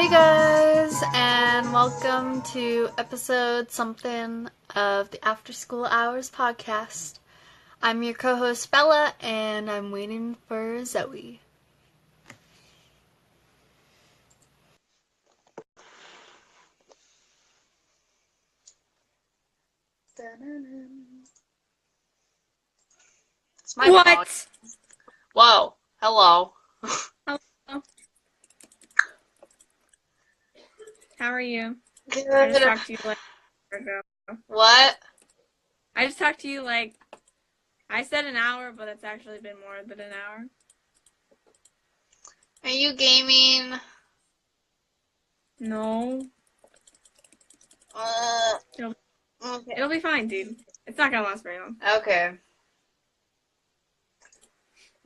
Hey guys, and welcome to episode something of the After School Hours podcast. I'm your co-host Bella, and I'm waiting for Zoe. It's my fault. Whoa. Hello. Hello. How are you? Good. I just talked to you like an hour ago. What? I just talked to you like, I said an hour, but it's actually been more than an hour. Are you gaming? No. Okay. It'll be fine, dude. It's not gonna last very long. Okay.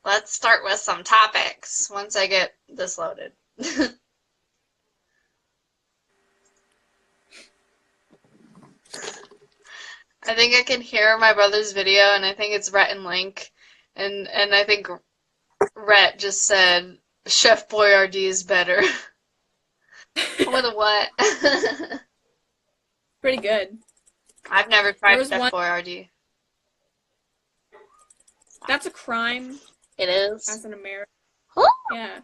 Let's start with some topics once I get this loaded. I think I can hear my brother's video, and I think it's Rhett and Link, and I think Rhett just said Chef Boyardee is better. With a what? Pretty good. I've never tried Chef one... Boyardee. That's a crime. It is? As an American. Huh? Yeah.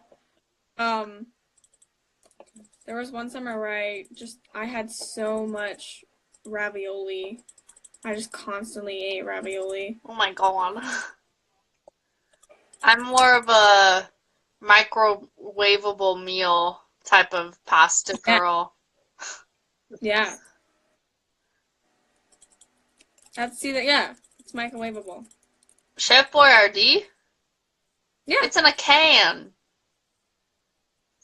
There was one summer where I had so much ravioli. I just constantly ate ravioli. Oh my god. I'm more of a microwavable meal type of pasta girl. Yeah. It's microwavable. Chef Boyardee? Yeah. It's in a can.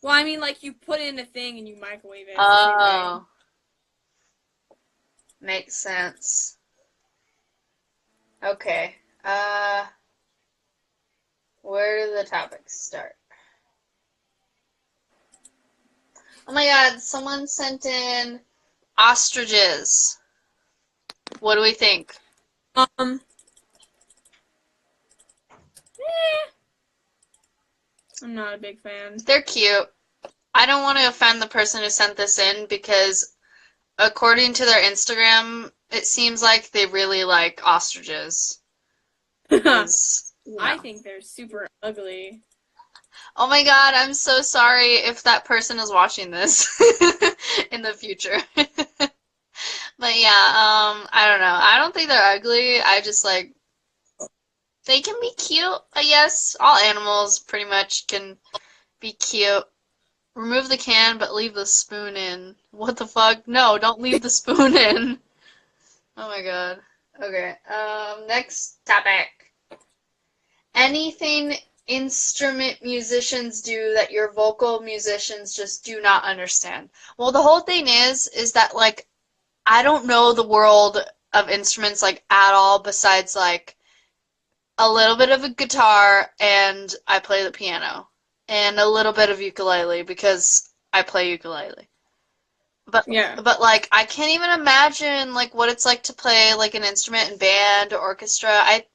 Well, I mean, like, you put in a thing and you microwave it. Oh. Makes sense. Okay. Where do the topics start? Oh my god, someone sent in ostriches. What do we think? I'm not a big fan. They're cute. I don't want to offend the person who sent this in because according to their Instagram, it seems like they really like ostriches. I think they're super ugly. Oh my god, I'm so sorry if that person is watching this in the future. But yeah, I don't know. I don't think they're ugly. I just like, they can be cute, I guess. All animals pretty much can be cute. Remove the can, but leave the spoon in. What the fuck? No, don't leave the spoon in. Oh my god. Okay. Next topic. Anything instrument musicians do that your vocal musicians just do not understand. Well, the whole thing is that, like, I don't know the world of instruments, like, at all, besides, like, a little bit of a guitar, and I play the piano. And a little bit of ukulele, because I play ukulele. But like, I can't even imagine, like, what it's like to play, like, an instrument in band or orchestra. I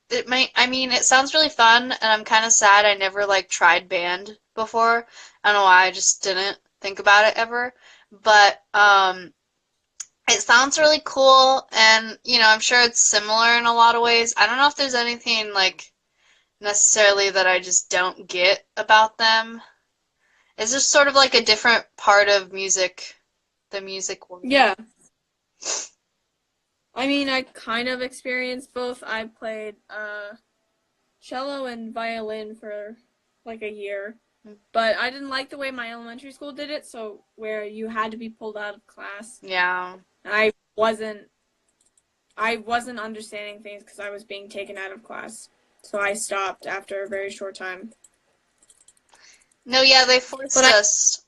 mean, it sounds really fun, and I'm kind of sad I never, like, tried band before. I don't know why, I just didn't think about it ever. But, it sounds really cool, and, you know, I'm sure it's similar in a lot of ways. I don't know if there's anything, like, necessarily that I just don't get about them. It's just sort of like a different part of music, the music world. Yeah. I mean, I kind of experienced both. I played cello and violin for like a year. But I didn't like the way my elementary school did it, so where you had to be pulled out of class. Yeah. And I wasn't understanding things because I was being taken out of class. So I stopped after a very short time. No, yeah, they forced us.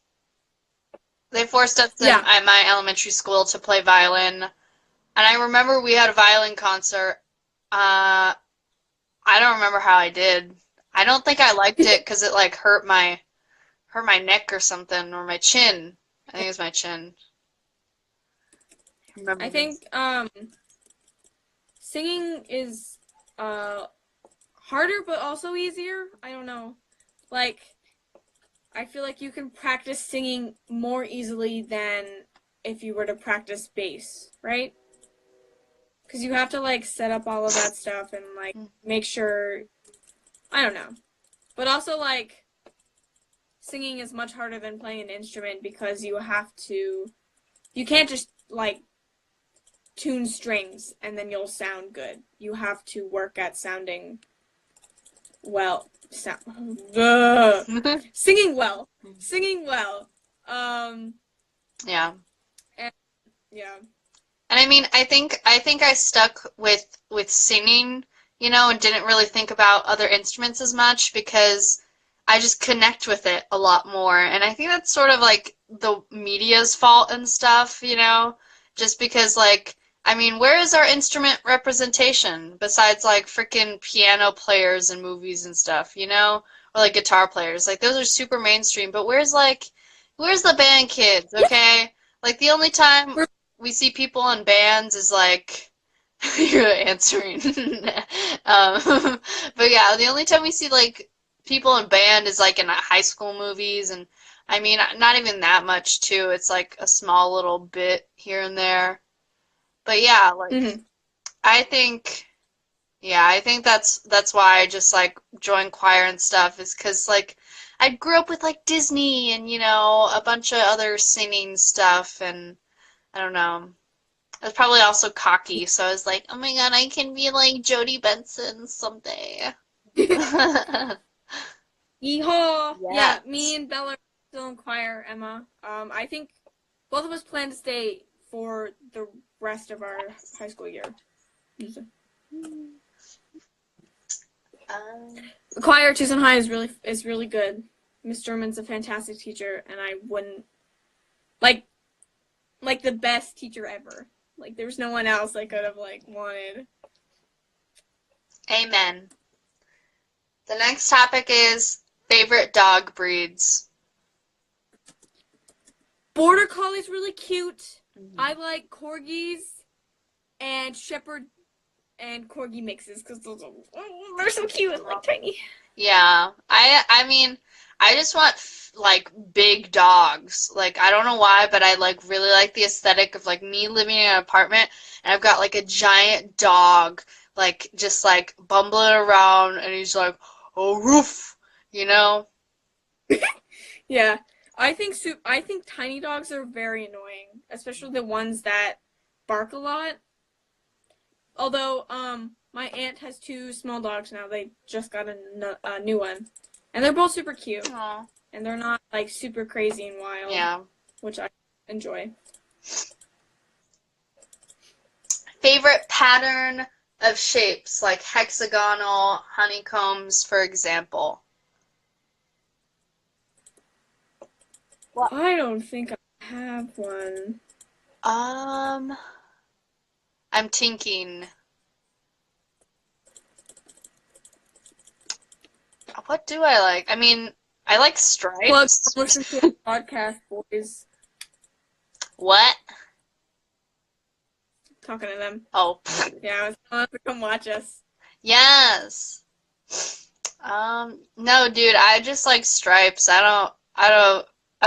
They forced us at my elementary school to play violin. And I remember we had a violin concert. I don't remember how I did. I don't think I liked it because it like hurt my neck or something, or my chin. I think it was my chin. I think singing is harder but also easier. I don't know. Like, I feel like you can practice singing more easily than if you were to practice bass, right? Because you have to, like, set up all of that stuff and, like, make sure, I don't know. But also, like, singing is much harder than playing an instrument because you can't just, like, tune strings and then you'll sound good. You have to work at singing well. Yeah. And, yeah. And I mean, I think I stuck with singing, and didn't really think about other instruments as much because I just connect with it a lot more. And I think that's sort of like the media's fault and stuff, just because like, I mean, where is our instrument representation besides like freaking piano players in movies and stuff, or like guitar players? Like those are super mainstream, but where's the band kids, okay? Like the only time we see people in bands is like you're answering. But yeah, the only time we see like people in band is like in high school movies, and I mean not even that much too. It's like a small little bit here and there. But yeah, like I think I think that's why I just like joined choir and stuff is 'cause like I grew up with like Disney and a bunch of other singing stuff, and I don't know. I was probably also cocky, so I was like, oh my god, I can be like Jodie Benson someday. Yeehaw! Yes. Yeah, me and Bella are still in choir, Emma. I think both of us plan to stay for the rest of our high school year. The choir at Tucson High is really good. Miss German's a fantastic teacher, and I wouldn't like the best teacher ever. Like there's no one else I could have like wanted. Amen. The next topic is favorite dog breeds. Border Collie's really cute. I like Corgis and Shepherd and Corgi mixes because they're so cute and like tiny. Yeah, I mean, I just want like big dogs. Like I don't know why, but I like really like the aesthetic of like me living in an apartment and I've got like a giant dog like just like bumbling around and he's like, "Oh, roof," Yeah, I think tiny dogs are very annoying, especially the ones that bark a lot. Although my aunt has 2 small dogs now. They just got a new one, and they're both super cute. Aww. And they're not like super crazy and wild. Yeah. Which I enjoy. Favorite pattern of shapes, like hexagonal, honeycombs, for example. Well, I don't think I have one. I'm thinking. What do I like? I mean, I like stripes. Plug, listen to the podcast, boys. What? Talking to them. Oh. Yeah, I was telling them to come watch us. Yes. No, dude, I just like stripes. I'm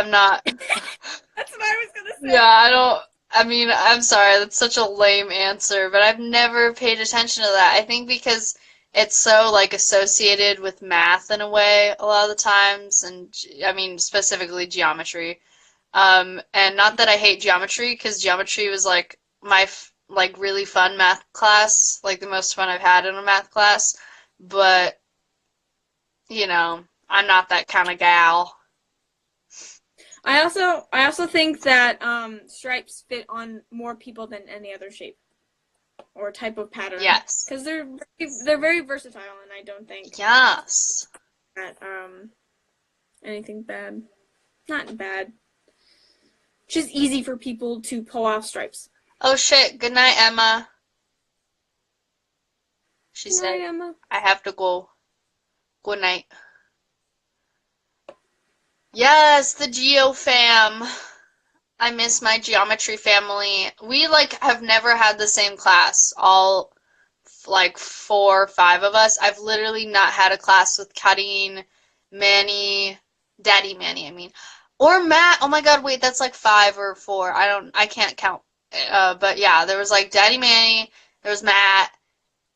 not. That's what I was gonna say. Yeah, I mean, I'm sorry, that's such a lame answer, but I've never paid attention to that. I think because it's so, like, associated with math in a way a lot of the times, and, I mean, specifically geometry. And not that I hate geometry, because geometry was, like, my, like, really fun math class, like, the most fun I've had in a math class, but, I'm not that kind of gal. I also think that stripes fit on more people than any other shape or type of pattern. Yes. Because they're very versatile, and I don't think yes that anything bad. Not bad. Just easy for people to pull off stripes. Oh shit! Good night, Emma. She Good said, night, Emma. "I have to go. Good night." Yes, the Geo fam. I miss my geometry family. We, like, have never had the same class. All, like, 4 or 5 of us. I've literally not had a class with Kadeen, Manny, Daddy Manny, I mean. Or Matt. Oh my God, wait, that's like 5 or 4. I can't count. But yeah, there was like Daddy Manny, there was Matt,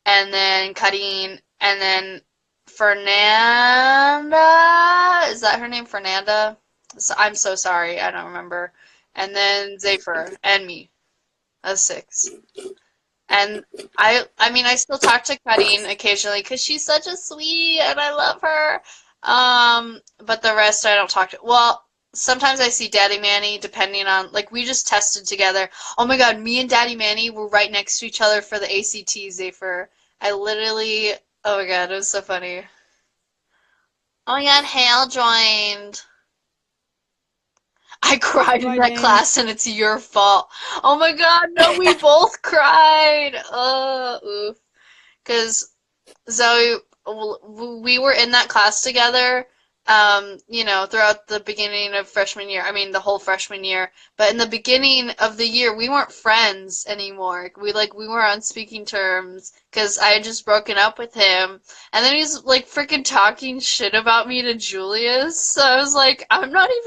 and then Cutting, and then Fernanda. Is that her name, Fernanda? I'm so sorry, I don't remember. And then Zafer and me. That's 6. And I mean, I still talk to Cutting occasionally because she's such a sweet and I love her. But the rest I don't talk to. Well, sometimes I see Daddy Manny depending on, like, we just tested together. Oh my God, me and Daddy Manny were right next to each other for the ACT, Zafer. I literally, oh my God, it was so funny. Oh my God, Hale joined. I cried in that class and it's your fault. Oh my God, no, we both cried. Oof. Because Zoe, we were in that class together, throughout the beginning of freshman year. I mean, the whole freshman year. But in the beginning of the year, we weren't friends anymore. We were on speaking terms because I had just broken up with him. And then he's like freaking talking shit about me to Julius. So I was like, I'm not gonna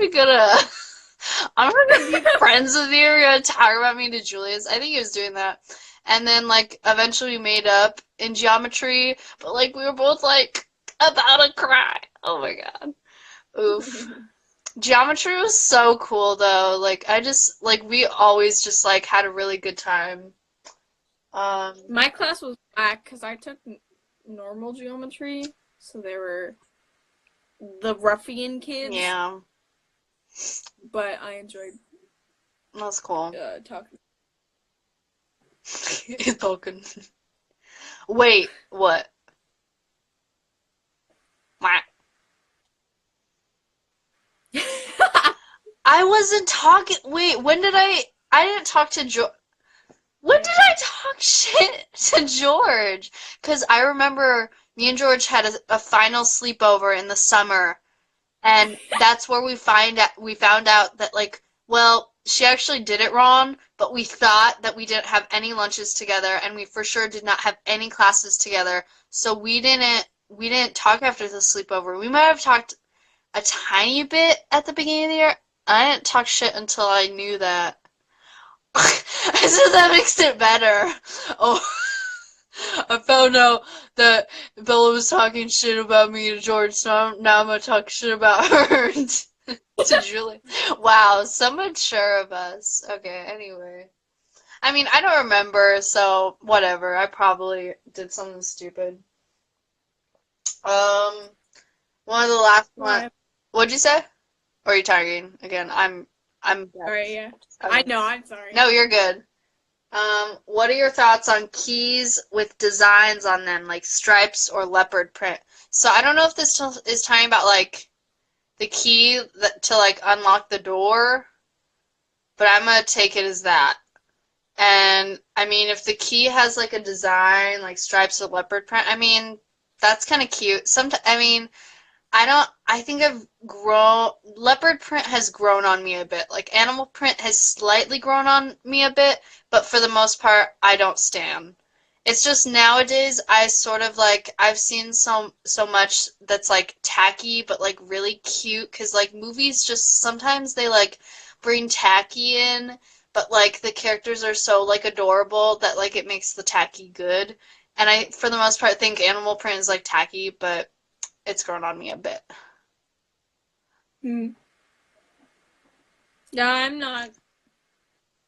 be friends with you. You're gonna talk about me to Julius. I think he was doing that. And then, like, eventually we made up in geometry, but, like, we were both, like, about to cry. Oh my God. Oof. Geometry was so cool, though. Like, we always just, like, had a really good time. My class was whack because I took normal geometry, so they were the ruffian kids. Yeah. But I enjoyed. That's cool. Talking. Talking. Wait, what? I wasn't talking. Wait, when did I didn't talk to George. When did I talk shit to George? Because I remember me and George had a final sleepover in the summer, and that's where we found out that, like, well, she actually did it wrong, but we thought that we didn't have any lunches together, and we for sure did not have any classes together. So we didn't talk after the sleepover. We might have talked a tiny bit at the beginning of the year. I didn't talk shit until I knew that. So that makes it better. Oh, I found out that Bella was talking shit about me to George, so now I'm gonna talk shit about her to Julie. Wow, so mature of us. Okay, anyway. I mean, I don't remember, so whatever. I probably did something stupid. One of the last one. What'd you say? Or are you talking again? I'm. Alright, yeah. Okay. I know. I'm sorry. No, you're good. What are your thoughts on keys with designs on them, like stripes or leopard print? So I don't know if this is talking about, like, the key to, like, unlock the door, but I'm gonna take it as that. And I mean, if the key has, like, a design, like stripes or leopard print, I mean, that's kind of cute. I mean, I think leopard print has grown on me a bit. Like, animal print has slightly grown on me a bit, but for the most part, I don't stan. It's just nowadays, I sort of, like, I've seen so much that's, like, tacky, but, like, really cute, because, like, movies just, sometimes they, like, bring tacky in, but, like, the characters are so, like, adorable that, like, it makes the tacky good. And I, for the most part, think animal print is, like, tacky, but it's grown on me a bit. Yeah, I'm not.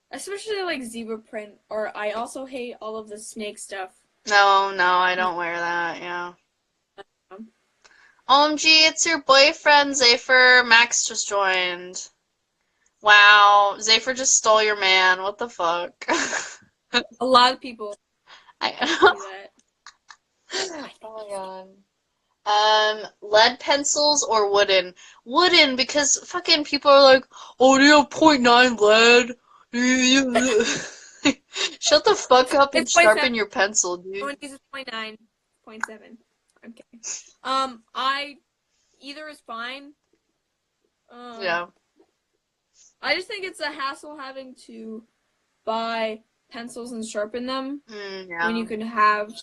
Especially like zebra print, or I also hate all of the snake stuff. No, I don't wear that, yeah. OMG, it's your boyfriend, Zafer. Max just joined. Wow, Zafer just stole your man. What the fuck? A lot of people I do that. Oh my god. Lead pencils or wooden? Wooden, because fucking people are like, oh, do you have 0.9 lead? Shut the fuck up and sharpen your pencil, dude. No one uses 0.9, 0.7. Okay. Either is fine. Yeah. I just think it's a hassle having to buy pencils and sharpen them when you can have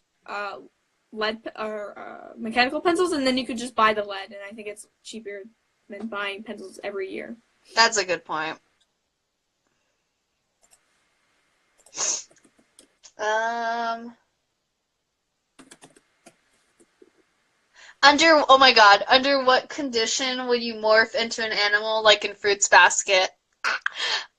lead or mechanical pencils, and then you could just buy the lead, and I think it's cheaper than buying pencils every year. That's a good point. Oh my god, under what condition would you morph into an animal like in Fruits Basket?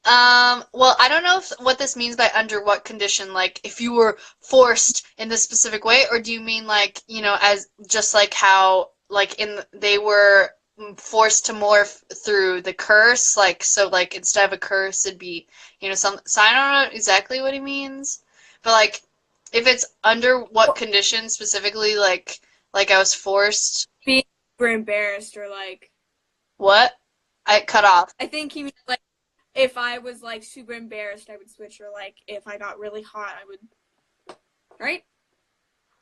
Well, I don't know what this means by under what condition, like if you were forced in this specific way, or do you mean like, as just like how like they were forced to morph through the curse, like so like instead of a curse it'd be, so I don't know exactly what he means. But like if it's under what condition specifically, like I was forced. Being super embarrassed or like. What? I cut off. I think he means like if I was like super embarrassed, I would switch, or like if I got really hot, I would. Right?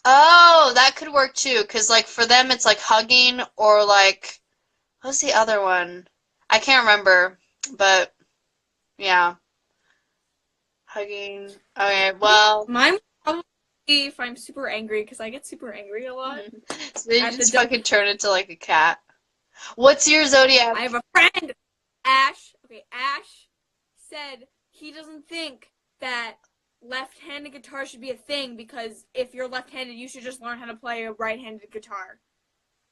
Oh, that could work too, because like for them it's like hugging or like what's the other one? I can't remember, but yeah. Hugging. Okay, well. Mine would probably be if I'm super angry, because I get super angry a lot. So then you just fucking turn into like a cat. What's your zodiac? I have a friend, Ash. Okay, Ash said he doesn't think that left-handed guitar should be a thing because if you're left-handed, you should just learn how to play a right-handed guitar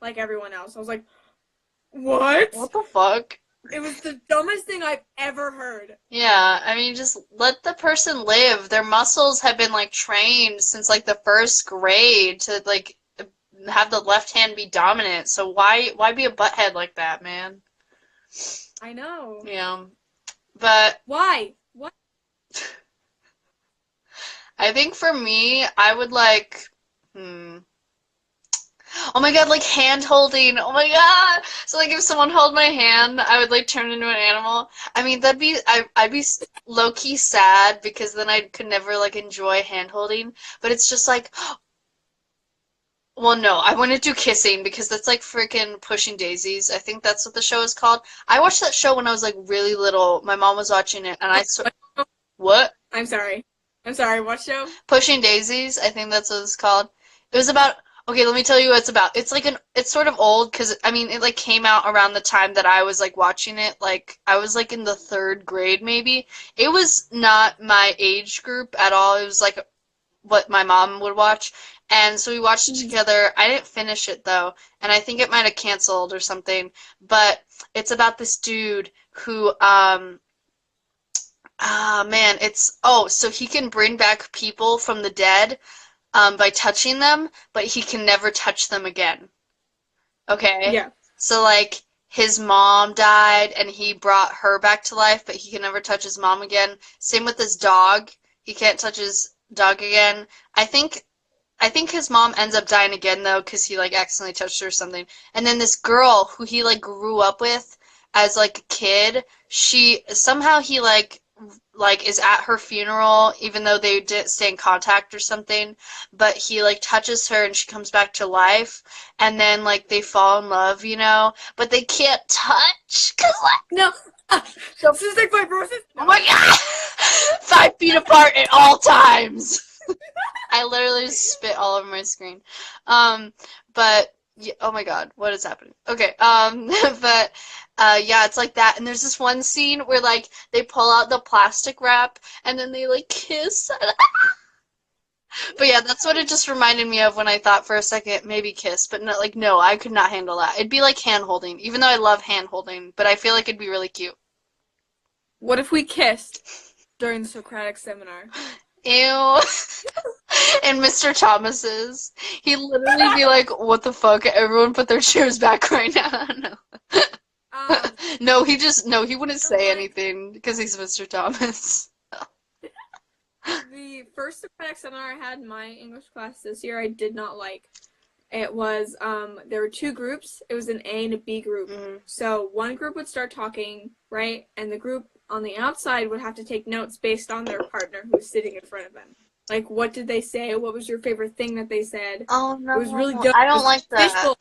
like everyone else. I was like, what? What the fuck? It was the dumbest thing I've ever heard. Yeah, I mean, just let the person live. Their muscles have been like trained since like the first grade to like have the left hand be dominant. So why be a butthead like that, man? I know. Yeah. But why? What? I think for me, I would like oh my god, like hand holding. Oh my god. So like if someone held my hand, I would like turn into an animal. I mean, I'd be low key sad because then I could never like enjoy hand holding, but it's just like well, no, I wouldn't do kissing because that's like freaking Pushing Daisies. I think that's what the show is called. I watched that show when I was like really little. My mom was watching it, and What? I'm sorry, what show? Pushing Daisies. I think that's what it's called. It was about. Okay, let me tell you what it's about. It's like it's sort of old because I mean it like came out around the time that I was like watching it. Like I was like in the 3rd grade maybe. It was not my age group at all. It was like what my mom would watch. And so we watched it together. I didn't finish it though, and I think it might have canceled or something. But it's about this dude who man, so he can bring back people from the dead by touching them, but he can never touch them again. Okay? Yeah. So like his mom died and he brought her back to life, but he can never touch his mom again. Same with his dog. He can't touch his dog again. I think his mom ends up dying again though because he like accidentally touched her or something. And then this girl who he like grew up with as like a kid, he is at her funeral even though they didn't stay in contact or something, but he like touches her and she comes back to life, and then like they fall in love, but they can't touch because like No. Cystic fibrosis. Oh my god. 5 feet apart at all times. I literally just spit all over my screen. But yeah, oh my god, what is happening? Okay, but yeah, it's like that. And there's this one scene where like they pull out the plastic wrap and then they like kiss. But yeah, that's what it just reminded me of when I thought for a second maybe kiss, but no, I could not handle that. It'd be like hand holding, even though I love hand holding, but I feel like it'd be really cute. What if we kissed during the Socratic seminar? Ew. And Mr. Thomas's. He'd literally be like, what the fuck? Everyone put their chairs back right now. No. He wouldn't say anything because he's Mr. Thomas. The first Socratic seminar I had in my English class this year, I did not like. It was, there were 2 groups. It was an A and a B group. Mm-hmm. So one group would start talking, right? And the group on the outside would have to take notes based on their partner who was sitting in front of them. Like, what did they say? What was your favorite thing that they said? Oh, no. It was really dumb. I don't like that. Fishbowl.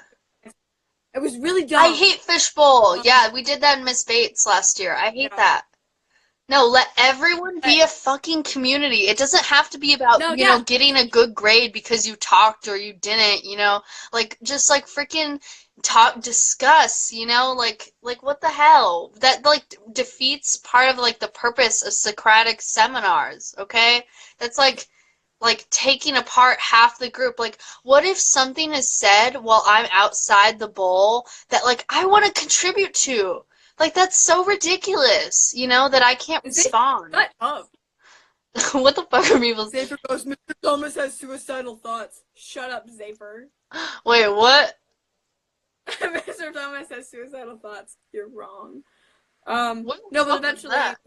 It was really dumb. I hate fishbowl. Yeah, we did that in Miss Bates last year. I hate that. No, let everyone be a fucking community. It doesn't have to be about, getting a good grade because you talked or you didn't, Like, just, like, freaking discuss, you know, like what the hell? That like defeats part of like the purpose of Socratic seminars, okay? That's like taking apart half the group. Like, what if something is said while I'm outside the bowl that like I want to contribute to? Like, that's so ridiculous, you know, that I can't respond. Shut up. What the fuck are people? Zafer goes, Mr. Thomas has suicidal thoughts. Shut up, Zafer. Wait, what? Mr. Thomas has suicidal thoughts. You're wrong. What No, the fuck but is eventually that?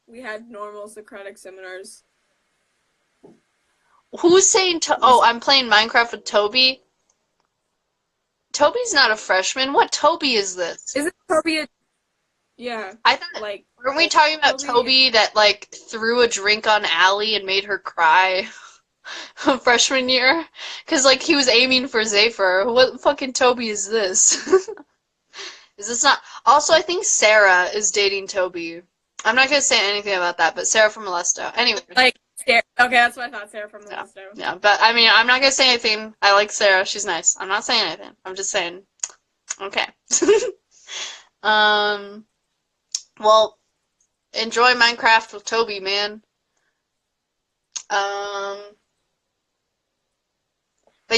we had normal Socratic seminars. Who's saying oh, I'm playing Minecraft with Toby? Toby's not a freshman. What Toby is this? Isn't Toby a... Yeah, I thought, like... weren't we talking about Toby that, like, threw a drink on Allie and made her cry freshman year? Because, like, he was aiming for Zafer. What fucking Toby is this? Is this not... Also, I think Sarah is dating Toby. I'm not going to say anything about that, but Sarah from Molesto. Anyway. Like, okay, that's what I thought, Sarah from Molesto. Yeah, but, I mean, I'm not going to say anything. I like Sarah. She's nice. I'm not saying anything. I'm just saying, okay. Well, enjoy Minecraft with Toby, man. But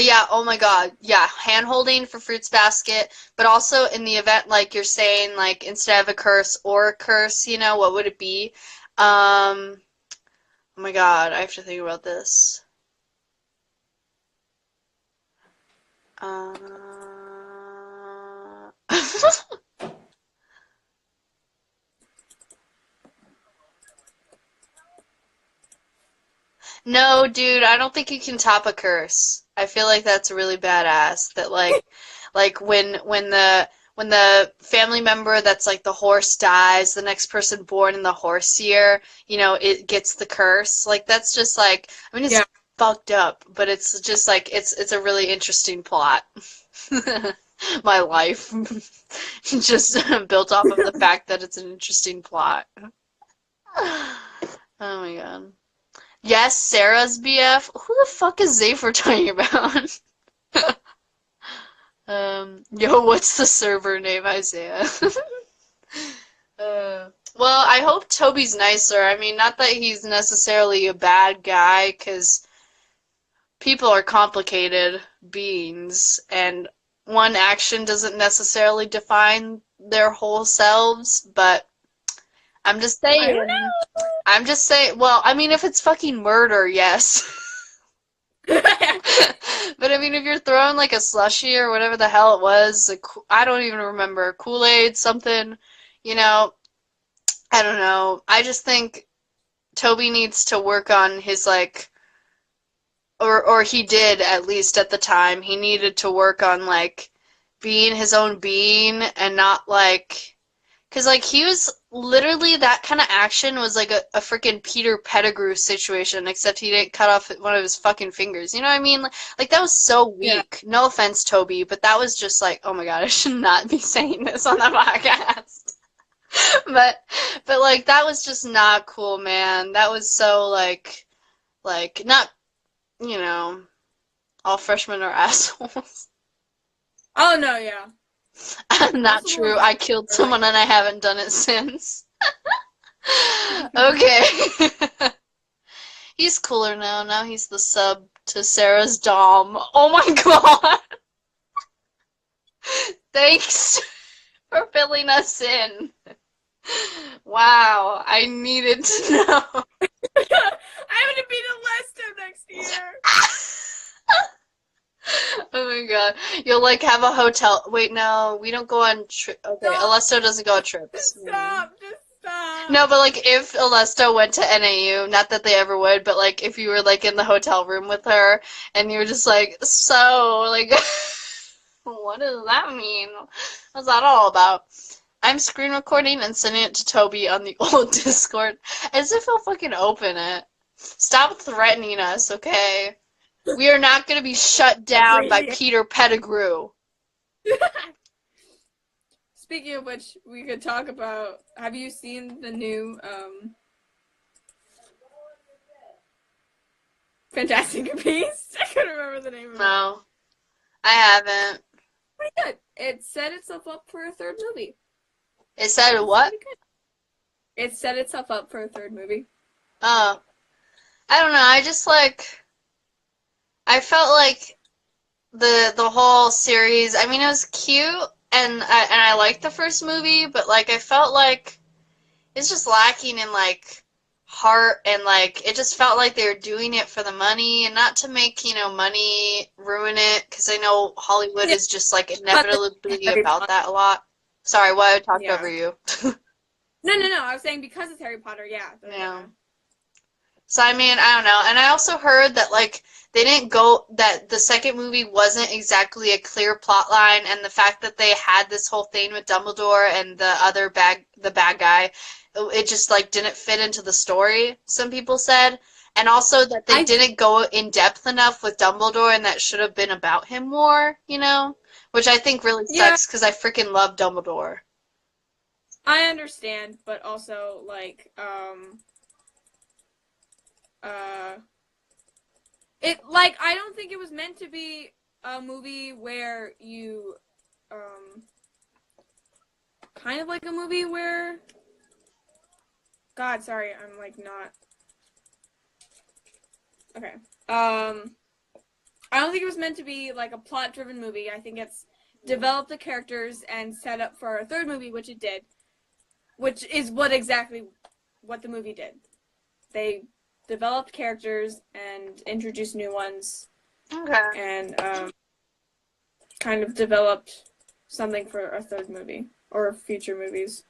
yeah, oh my god, yeah, hand-holding for Fruits Basket, but also in the event, like you're saying, like, instead of a curse or a curse, you know, what would it be? Oh my god, I have to think about this. No, dude, I don't think you can top a curse. I feel like that's really badass. That like when the family member that's like the horse dies, the next person born in the horse year, you know, it gets the curse. Like that's just like, I mean, it's fucked up, but it's just like it's a really interesting plot. My life just built off of the fact that it's an interesting plot. Oh my god. Yes, Sarah's BF. Who the fuck is Zafer talking about? Yo, what's the server name, Isaiah? Well, I hope Toby's nicer. I mean, not that he's necessarily a bad guy, because people are complicated beings, and one action doesn't necessarily define their whole selves, but I'm just saying. I don't know. I'm just saying, well, I mean, if it's fucking murder, yes. But I mean, if you're throwing like a slushie or whatever the hell it was, like, I don't even remember, Kool-Aid, something, you know, I don't know. I just think Toby needs to work on his like, or he did at least at the time, he needed to work on like being his own being and not like, because like he was literally, that kind of action was like a freaking Peter Pettigrew situation, except he didn't cut off one of his fucking fingers. You know what I mean? Like that was so weak. Yeah. No offense, Toby, but that was just like, oh my god, I should not be saying this on the podcast. but like that was just not cool, man. That was so like not, you know, all freshmen are assholes. Oh no, yeah. Not true. I killed someone and I haven't done it since. Okay. He's cooler now. Now he's the sub to Sarah's dom. Oh my god. Thanks for filling us in. Wow. I needed to know. I'm gonna be the Lesto next year. Oh my god. You'll like have a hotel. Wait, no, we don't go on trips. Okay, Alesto doesn't go on trips. Just stop. No, but like if Alesto went to NAU, not that they ever would, but like if you were like in the hotel room with her and you were just like, so, like, what does that mean? What's that all about? I'm screen recording and sending it to Toby on the old Discord as if he'll fucking open it. Stop threatening us, okay? We are not going to be shut down by Peter Pettigrew. Speaking of which, we could talk about, have you seen the new Fantastic Beasts? I couldn't remember the name of it. No, I haven't. Pretty good. It set itself up for a third movie. It said It's what? pretty good. It set itself up for a third movie. Oh, I don't know. I just like I felt like the whole series. I mean, it was cute, and I liked the first movie, but like I felt like it's just lacking in like heart, and like it just felt like they were doing it for the money and not to make money ruin it, because I know Hollywood Yeah, is just like but inevitably Harry about Potter. that a lot. Sorry, why I talked over Yeah. you. No. I was saying because it's Harry Potter. Yeah. Yeah. So I mean, I don't know. And I also heard that like they didn't go that the second movie wasn't exactly a clear plot line, and the fact that they had this whole thing with Dumbledore and the bad guy, it just like didn't fit into the story, some people said. And also that they I didn't go in depth enough with Dumbledore, and that should have been about him more, which I think really yeah, sucks because I freaking love Dumbledore. I understand, but also like uh I don't think it was meant to be a movie where you kind of like a movie where God, sorry, I'm like not okay. I don't think it was meant to be like a plot driven movie. I think it's developed the characters and set up for a third movie, which it did. Which is exactly what the movie did. They developed characters and introduced new ones Okay. and kind of developed something for a third movie or future movies.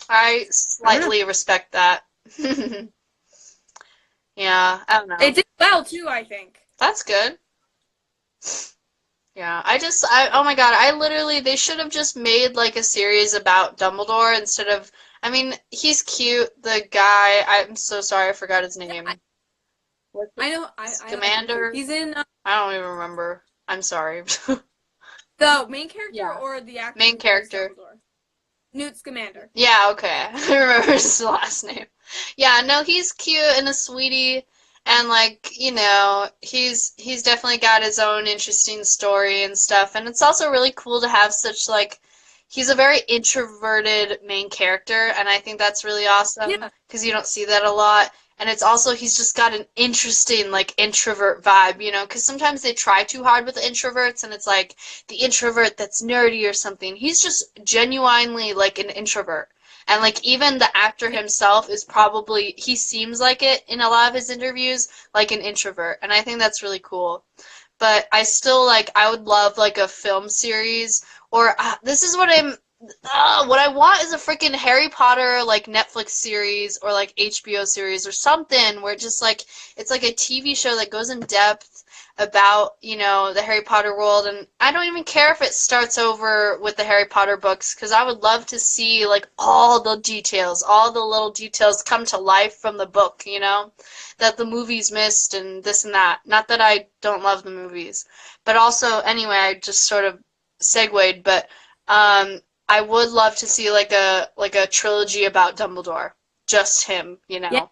I I don't know. slightly respect that. Yeah, I don't know. It did well too, I think. That's good. Yeah, oh my God, they should have just made like a series about Dumbledore instead of, I mean, he's cute, the guy, I'm so sorry, I forgot his name. What's it? I know. I like him too. Scamander? He's in I don't even remember. I'm sorry. the main character Yeah. or the actor Main who plays character. Dumbledore. Newt Scamander. Yeah, okay. I remember his last name. Yeah, no, he's cute and a sweetie, and like, he's definitely got his own interesting story and stuff. And it's also really cool to have such like he's a very introverted main character, and I think that's really awesome Yeah. because you don't see that a lot. And it's also he's just got an interesting like introvert vibe, because sometimes they try too hard with the introverts and it's like the introvert that's nerdy or something. He's just genuinely like an introvert. And like even the actor himself he seems like it in a lot of his interviews, like an introvert. And I think that's really cool. But I still I would love like a film series, or this is what I want is a freaking Harry Potter like Netflix series or like HBO series or something where just like it's like a TV show that goes in depth about, the Harry Potter world. And I don't even care if it starts over with the Harry Potter books, because I would love to see like all the details, all the little details come to life from the book, that the movies missed and this and that. Not that I don't love the movies, but also anyway, I just sort of segued, but I would love to see like a trilogy about Dumbledore, just him, Yeah.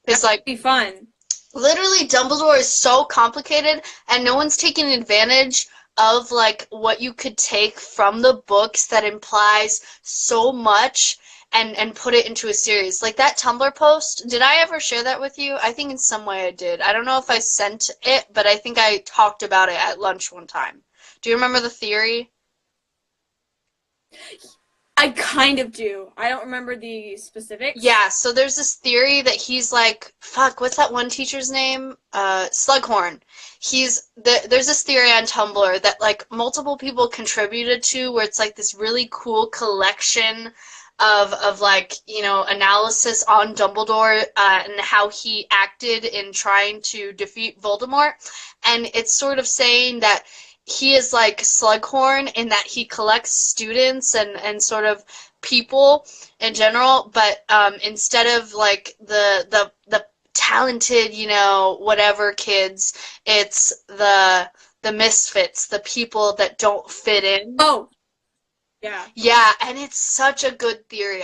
It's That like would be fun. literally Dumbledore is so complicated, and no one's taking advantage of like what you could take from the books that implies so much and put it into a series. Like that Tumblr post, did I ever share that with you? I think in some way I did. I don't know if I sent it, but I think I talked about it at lunch one time. Do you remember the theory? I kind of do. I don't remember the specifics. Yeah, so there's this theory that he's like, fuck, what's that one teacher's name? Slughorn. There's this theory on Tumblr that like multiple people contributed to, where it's like this really cool collection of like, analysis on Dumbledore, and how he acted in trying to defeat Voldemort. And it's sort of saying that he is like Slughorn in that he collects students and sort of people in general, but instead of like the talented, whatever kids, it's the misfits, the people that don't fit in. Oh, yeah. Yeah, and it's such a good theory.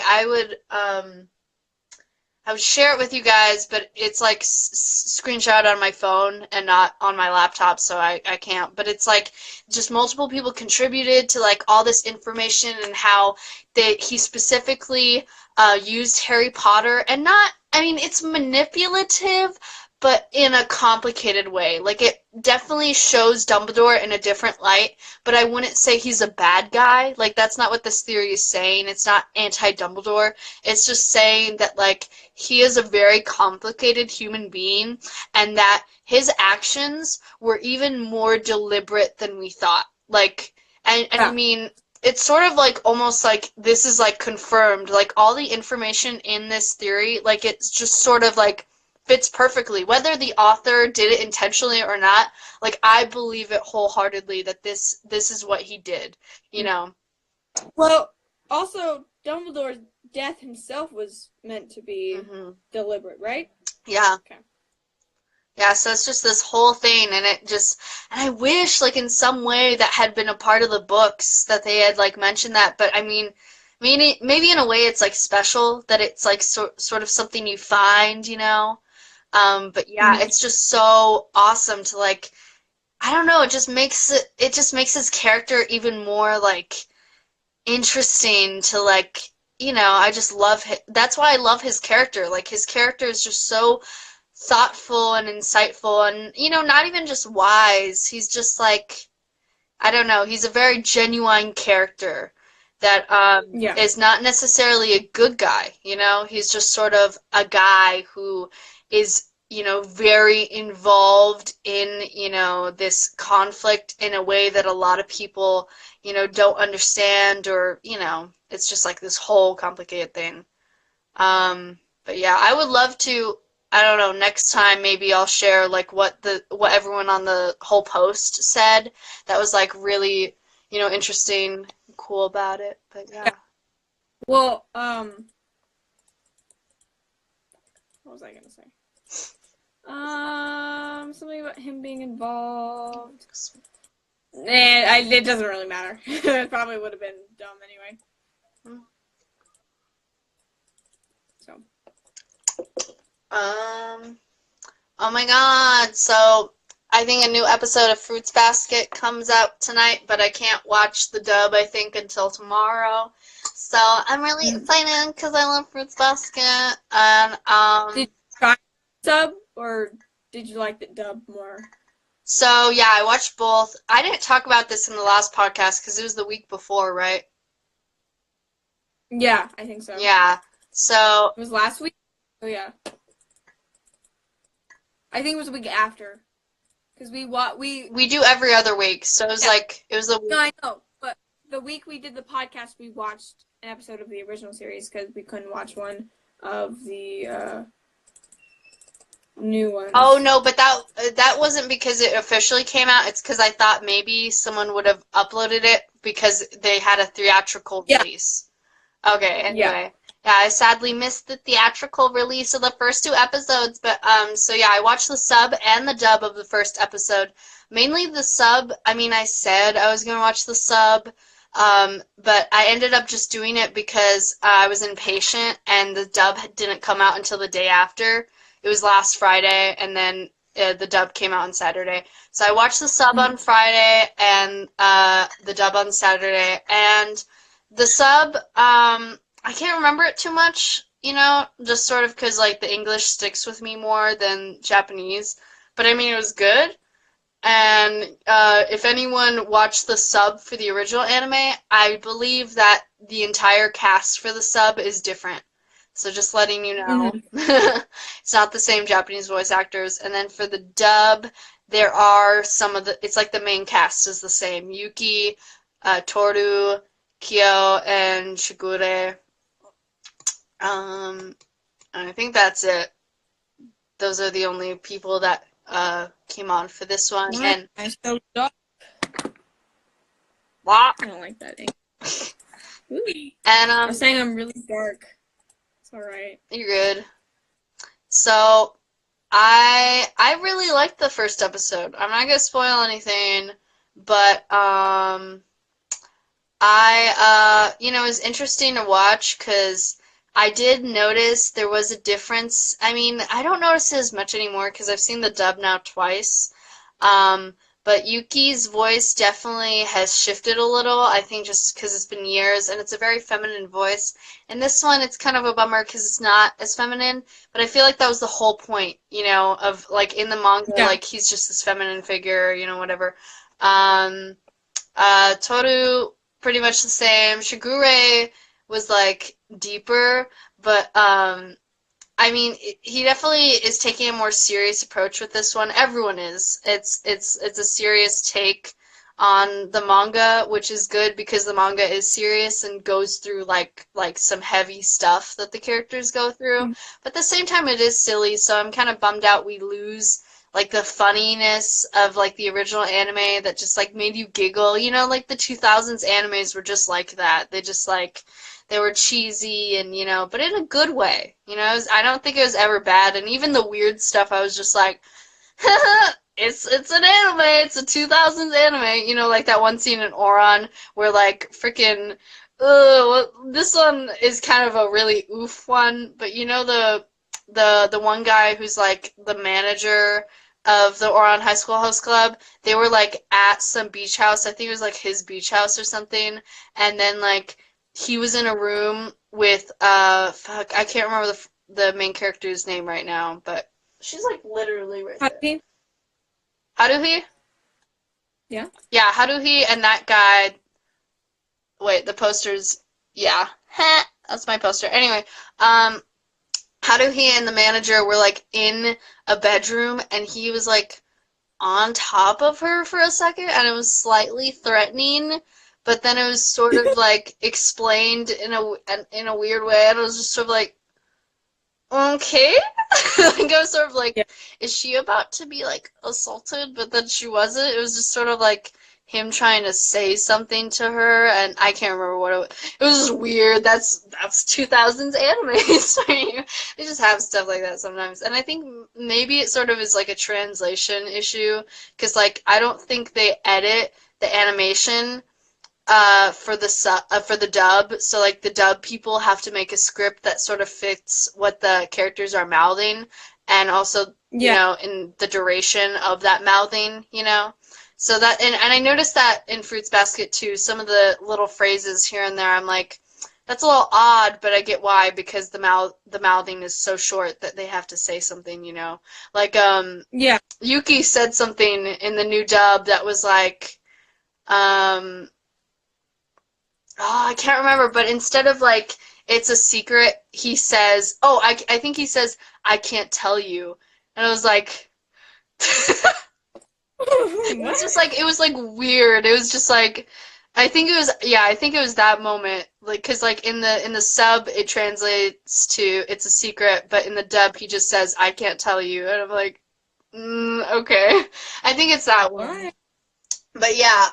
I would share it with you guys, but it's like screenshot on my phone and not on my laptop, so I can't. But it's like just multiple people contributed to like all this information and how he specifically used Harry Potter and not, I mean, it's manipulative, but in a complicated way. Like it definitely shows Dumbledore in a different light, but I wouldn't say he's a bad guy. Like that's not what this theory is saying. It's not anti-Dumbledore. It's just saying that like he is a very complicated human being and that his actions were even more deliberate than we thought. Like, and I mean, it's sort of like almost like this is like confirmed. Like all the information in this theory, like it's just sort of like fits perfectly. Whether the author did it intentionally or not, like I believe it wholeheartedly that this is what he did, you know. Well, also Dumbledore's death himself was meant to be deliberate, right? Yeah. Okay. Yeah, so it's just this whole thing, and I wish, like, in some way that had been a part of the books, that they had, like, mentioned that, but, I mean, maybe in a way it's, like, special, that it's, like, sort of something you find, you know? But yeah, it's just so awesome to, like, I don't know, it just makes his character even more, like, interesting to, like, you know, I just love that's why I love his character. Like, his character is just so thoughtful and insightful and, you know, not even just wise. He's just like, I don't know, he's a very genuine character that is not necessarily a good guy, you know? He's just sort of a guy who is, you know, very involved in, you know, this conflict in a way that a lot of people, you know, don't understand or, you know, it's just like this whole complicated thing. But yeah, I would love to, I don't know, next time maybe I'll share like what everyone on the whole post said that was like really, you know, interesting, cool about it. But yeah. Well, what was I gonna say? Something about him being involved. It doesn't really matter. It probably would have been dumb anyway. So. Oh my God. So I think a new episode of Fruits Basket comes out tonight, but I can't watch the dub, I think, until tomorrow. So I'm really excited because I love Fruits Basket. And Did you try sub or did you like the dub more? So yeah, I watched both. I didn't talk about this in the last podcast because it was the week before, right? Yeah, I think so. Yeah. So it was last week. Oh yeah. I think it was the week after, because we do every other week. So it was like it was the week. No, I know, but the week we did the podcast, we watched an episode of the original series because we couldn't watch one of the new ones. Oh no, but that wasn't because it officially came out. It's because I thought maybe someone would have uploaded it because they had a theatrical release. Okay. Anyway. Yeah, I sadly missed the theatrical release of the first two episodes, but so yeah, I watched the sub and the dub of the first episode. Mainly the sub. I mean, I said I was gonna watch the sub, but I ended up just doing it because I was impatient, and the dub didn't come out until the day after. It was last Friday, and then the dub came out on Saturday. So I watched the sub on Friday and the dub on Saturday, and the sub. I can't remember it too much, you know, just sort of because, like, the English sticks with me more than Japanese. But, I mean, it was good. And if anyone watched the sub for the original anime, I believe that the entire cast for the sub is different. So just letting you know. It's not the same Japanese voice actors. And then for the dub, there are some of the, it's like the main cast is the same. Yuki, Toru, Kyo, and Shigure. I think that's it. Those are the only people that came on for this one. And I'm so dark. I don't like that. And I'm saying I'm really dark. It's alright. You're good. So I really liked the first episode. I'm not gonna spoil anything, but I you know, it was interesting to watch because I did notice there was a difference. I mean, I don't notice it as much anymore because I've seen the dub now twice. Um, but Yuki's voice definitely has shifted a little, I think just because it's been years, and it's a very feminine voice. And this one, it's kind of a bummer because it's not as feminine, but I feel like that was the whole point, of, like, in the manga, Yeah. like, he's just this feminine figure, whatever. Um, Toru, pretty much the same. Shigure was, like, deeper, but, I mean, he definitely is taking a more serious approach with this one. Everyone is. It's a serious take on the manga, which is good because the manga is serious and goes through like some heavy stuff that the characters go through. Mm. But at the same time, it is silly, so I'm kind of bummed out we lose like the funniness of like the original anime that just like made you giggle. Like the 2000s animes were just like that. They were cheesy and, but in a good way. I don't think it was ever bad. And even the weird stuff, I was just like, it's an anime. It's a 2000s anime. Like that one scene in Oran where like freaking, this one is kind of a really oof one. But the one guy who's like the manager of the Oran High School Host Club, they were like at some beach house. I think it was like his beach house or something. And then like he was in a room with fuck, I can't remember the main character's name right now, but she's like literally right there. Happy? Haruhi? Yeah. Yeah, Haruhi and that guy. Wait, the posters. Yeah, that's my poster. Anyway, Haruhi and the manager were like in a bedroom, and he was like on top of her for a second, and it was slightly threatening. But then it was sort of like explained in a weird way, and I was just sort of like, okay. Like I was sort of like, Yeah. is she about to be like assaulted? But then she wasn't. It was just sort of like him trying to say something to her, and I can't remember what it was. Just weird. That's 2000s animes. They just have stuff like that sometimes, and I think maybe it sort of is like a translation issue because like I don't think they edit the animation for the dub. So like the dub people have to make a script that sort of fits what the characters are mouthing, and also Yeah. in the duration of that mouthing. So that and I noticed that in Fruits Basket too. Some of the little phrases here and there, I'm like, that's a little odd, but I get why because the mouthing is so short that they have to say something. Like Yeah. Yuki said something in the new dub that was like oh, I can't remember, but instead of like it's a secret, he says, "Oh, I think he says I can't tell you," and I was like, it was just like it was like weird. It was just like I think it was I think it was that moment like because like in the sub it translates to it's a secret, but in the dub he just says I can't tell you, and I'm like, okay, I think it's that one. Alright. But yeah,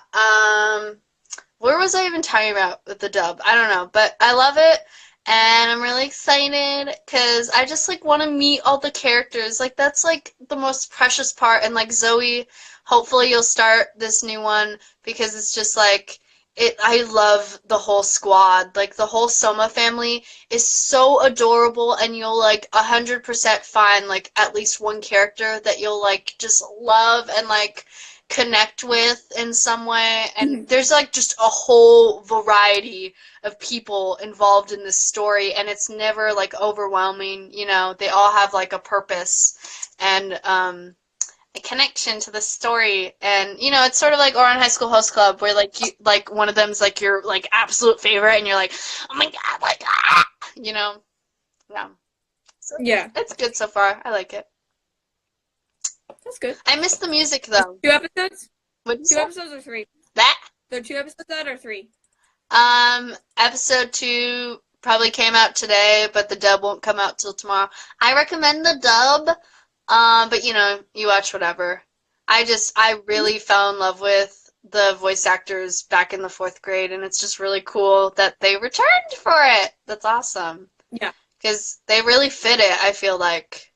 where was I even talking about with the dub? I don't know, but I love it, and I'm really excited because I just like want to meet all the characters. Like that's like the most precious part, and like Zoe, hopefully you'll start this new one because it's just like it. I love the whole squad. Like the whole Soma family is so adorable, and you'll like 100% find like at least one character that you'll like just love and like connect with in some way, and there's like just a whole variety of people involved in this story, and it's never like overwhelming. They all have like a purpose and a connection to the story, and it's sort of like Oran High School Host Club where like you like one of them's like your like absolute favorite and you're like, oh my god, like yeah, so Yeah. it's good so far. I like it. That's good. I miss the music though. 2 episodes? What'd you 2 say? episodes or 3? That There are 2 episodes out or 3? Episode 2 probably came out today, but the dub won't come out till tomorrow. I recommend the dub, but you watch whatever. I really fell in love with the voice actors back in the 4th grade, and it's just really cool that they returned for it. That's awesome. Yeah. Because they really fit it, I feel like.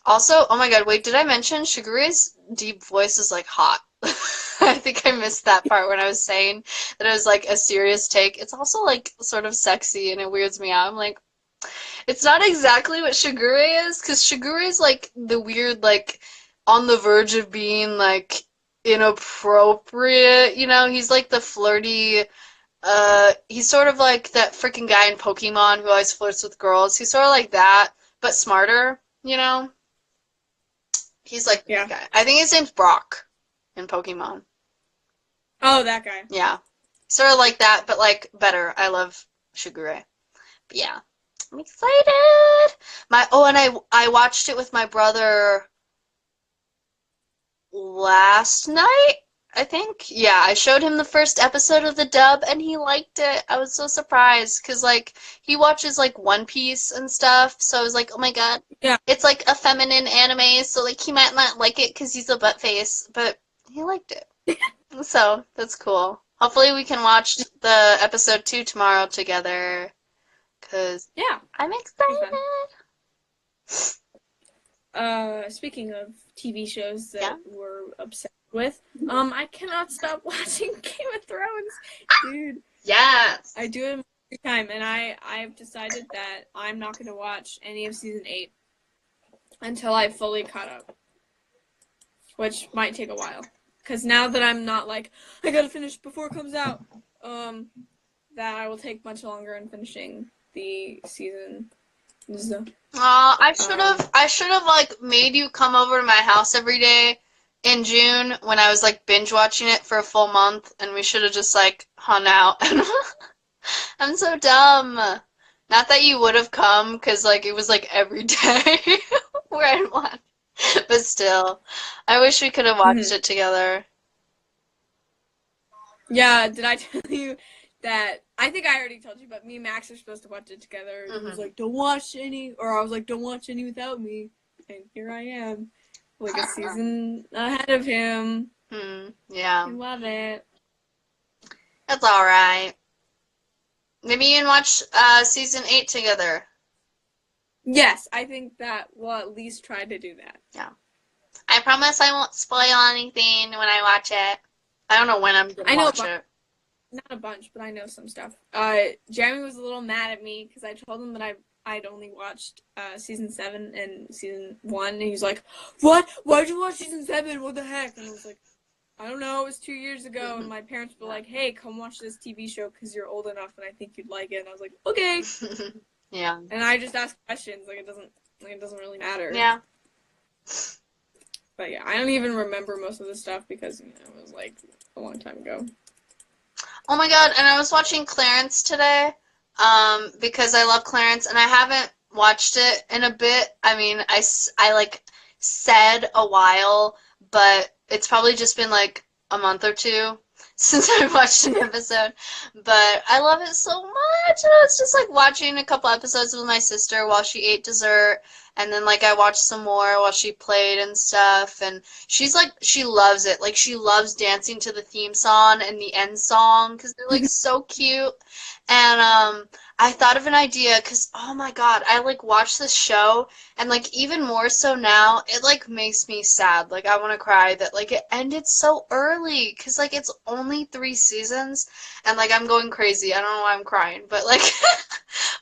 Also, oh my god, wait, did I mention Shigure's deep voice is like hot? I think I missed that part when I was saying that it was like a serious take. It's also like sort of sexy and it weirds me out. I'm like, It's not exactly what Shigure is, because Shigure is like the weird, like on the verge of being like inappropriate, you know? He's like the flirty, he's sort of like that freaking guy in Pokemon who always flirts with girls. He's sort of like that, but smarter, you know? He's like that Yeah. guy. I think his name's Brock in Pokemon. Oh, that guy. Yeah. Sort of like that, but like better. I love Shigure. But yeah. I'm excited. And I watched it with my brother last night, I think. Yeah, I showed him the first episode of the dub and he liked it. I was so surprised because like he watches like One Piece and stuff, so I was like, "Oh my God." Yeah. It's like a feminine anime, so like he might not like it cuz he's a butt face, but he liked it. So, that's cool. Hopefully we can watch the episode 2 tomorrow together. Cause Yeah. I'm excited. Speaking of TV shows that Yeah. we're obsessed with, I cannot stop watching Game of Thrones, dude. Yes. I do it every time, and I've decided that I'm not going to watch any of season 8 until I've fully caught up, which might take a while. Because now that I'm not like, I gotta finish before it comes out, that I will take much longer in finishing the season. I should have like made you come over to my house every day in June when I was like binge watching it for a full month, and we should have just like hung out. I'm so dumb. Not that you would have come, because like it was like every day where I'd watch. But still, I wish we could have watched it together. Yeah, did I tell you that? I think I already told you, but me and Max are supposed to watch it together. He was like, don't watch any, or I was like, don't watch any without me. And here I am, like a season ahead of him. Yeah. I love it. That's alright. Maybe you can watch season 8 together. Yes, I think that we'll at least try to do that. Yeah. I promise I won't spoil anything when I watch it. I don't know when I'm going to watch it. Not a bunch, but I know some stuff. Jeremy was a little mad at me because I told him that I'd only watched season 7 and season 1, and he's like, "What? Why'd you watch season 7? What the heck?" And I was like, "I don't know. It was 2 years ago." And my parents were like, "Hey, come watch this TV show because you're old enough, and I think you'd like it." And I was like, "Okay." Yeah. And I just asked questions. Like it doesn't really matter. Yeah. But yeah, I don't even remember most of the stuff because it was like a long time ago. Oh my God! And I was watching Clarence today, because I love Clarence, and I haven't watched it in a bit. I mean, I like said a while, but it's probably just been like a month or two since I watched an episode. But I love it so much, and I was just like watching a couple episodes with my sister while she ate dessert. And then, like, I watched some more while she played and stuff, and she's, like, she loves it. Like, she loves dancing to the theme song and the end song, because they're, like, so cute. And, I thought of an idea, because, oh my God, I, like, watched this show, and, like, even more so now, it, like, makes me sad. Like, I want to cry that, like, it ended so early, because, like, it's only 3 seasons, and, like, I'm going crazy. I don't know why I'm crying, but, like...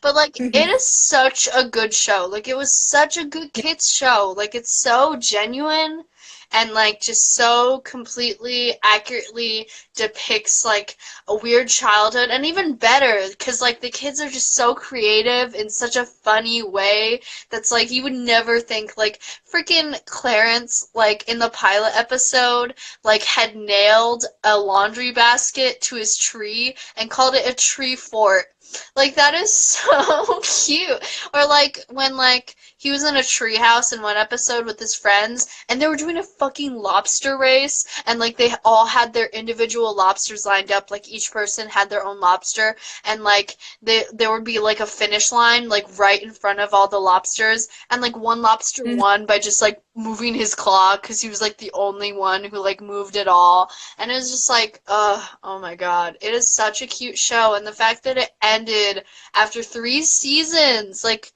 But, like, it is such a good show. Like, it was such a good kids show. Like, it's so genuine and, like, just so completely, accurately depicts, like, a weird childhood. And even better, because, like, the kids are just so creative in such a funny way that's, like, you would never think, like, freaking Clarence, like, in the pilot episode, like, had nailed a laundry basket to his tree and called it a tree fort. Like, that is so cute. Or, like, when, like, he was in a treehouse in one episode with his friends, and they were doing a fucking lobster race, and, like, they all had their individual lobsters lined up. Like, each person had their own lobster, and, like, there would be, like, a finish line, like, right in front of all the lobsters, and, like, one lobster won by just, like, moving his claw, because he was, like, the only one who, like, moved at all. And it was just, like, oh my God. It is such a cute show, and the fact that it ended after 3 seasons, like,